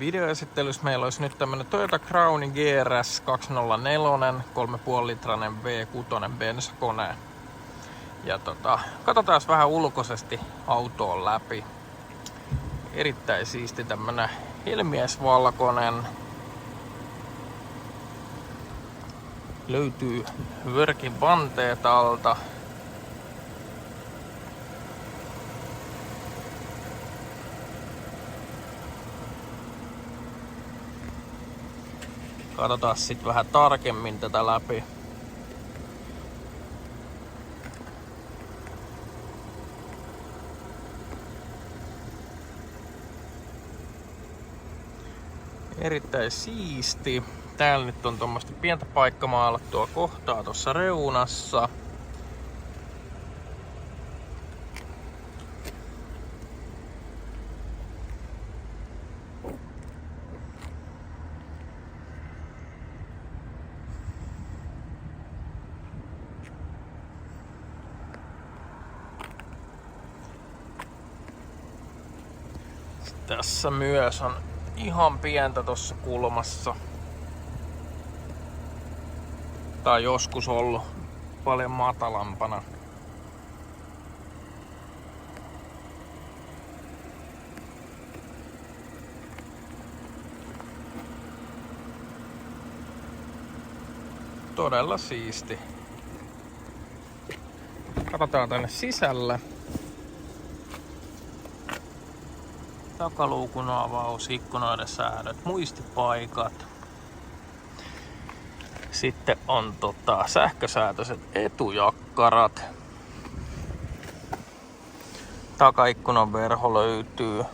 Videoesittelyssä meillä olisi nyt tämmönen Toyota Crownin GRS 204, 3,5 litrainen V6 bensakone. Ja katsotaan vähän ulkoisesti autoon läpi. Erittäin siisti tämmönen helmiesvalkoinen. Löytyy Wörkin vanteet alta. Katsotaan sitten vähän tarkemmin tätä läpi. Erittäin siisti. Täällä nyt on tuommoista pientä paikkamaalattua kohtaa tuossa reunassa. Tässä myös on ihan pientä tuossa kulmassa. Tää on joskus ollut paljon matalampana. Todella siisti. Katsotaan tänne sisälle. Takaluukun avaus, ikkunoiden säädöt, muistipaikat. Sitten on sähkösäätöiset etujakkarat. Takaikkunan verho löytyy.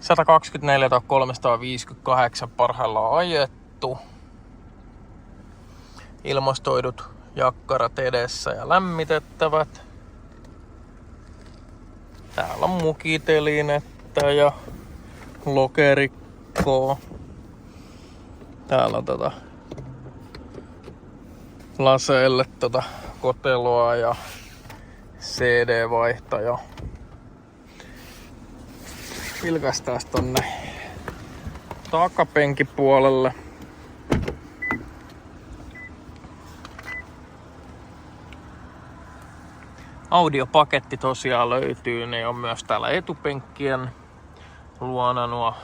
124 358 parhaillaan ajettu. Ilmastoidut jakkarat edessä ja lämmitettävät. Täällä on mukitelinettä ja lokerikkoa. Täällä on laseille koteloa ja CD-vaihtaja. Vilkaistaan tonne takapenkipuolelle. Audiopaketti tosiaan löytyy, ne on myös täällä etupenkkien luona nuo.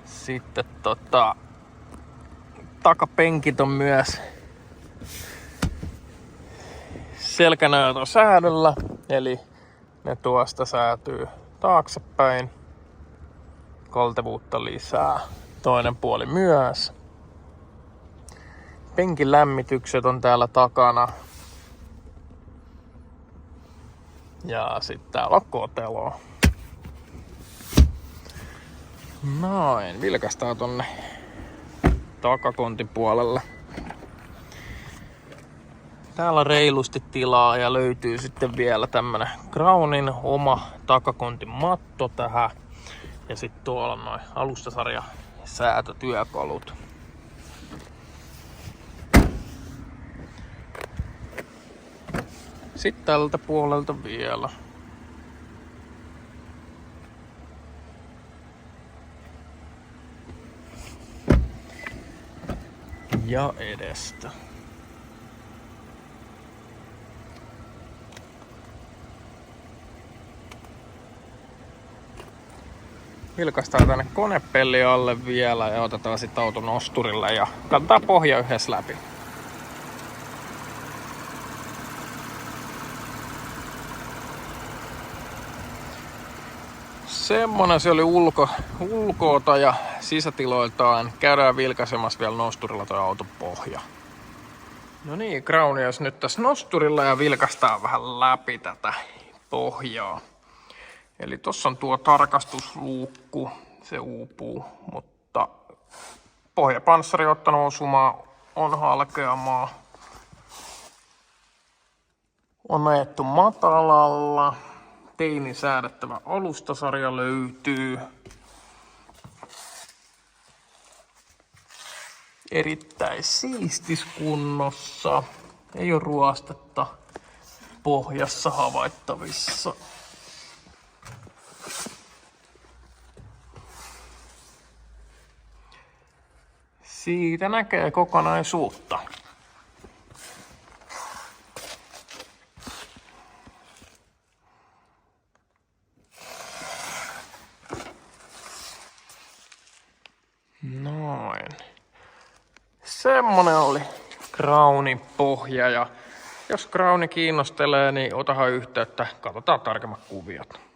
Sitten takapenkit on myös selkänäytön säädöllä, eli ne tuosta säätyy taaksepäin. Kaltevuutta lisää. Toinen puoli myös. Penkin lämmitykset on täällä takana. Ja sitten täällä on kotelo. Noin, vilkaistaan tonne takakontin puolelle. Täällä on reilusti tilaa ja löytyy sitten vielä tämmönen Crownin oma takakontin matto tähän. Ja sitten tuolla on noin alustasarja säätötyökalut. Sitten tältä puolelta vielä. Ja edestä. Vilkaistaan tänne konepelli alle vielä ja otetaan sitten auton nosturille ja katsotaan pohja yhdessä läpi. Semmonen se oli ulkoota ja sisätiloiltaan. Käydään vilkaisemassa vielä nosturilla toi auton pohja. No niin, Crown olisi nyt tässä nosturilla ja vilkaistaan vähän läpi tätä pohjaa. Eli tossa on tuo tarkastusluukku, se uupuu, mutta pohjapanssari on ottanut osumaa, on halkeamaa. On ajettu matalalla. Teinin säädettävä alustasarja löytyy. Erittäin siistis kunnossa. Ei ole ruostetta pohjassa havaittavissa. Siitä näkee kokonaisuutta. Noin. Semmonen oli Crownin pohja, ja jos Crowni kiinnostelee, niin otahan yhteyttä, katsotaan tarkemmat kuviot.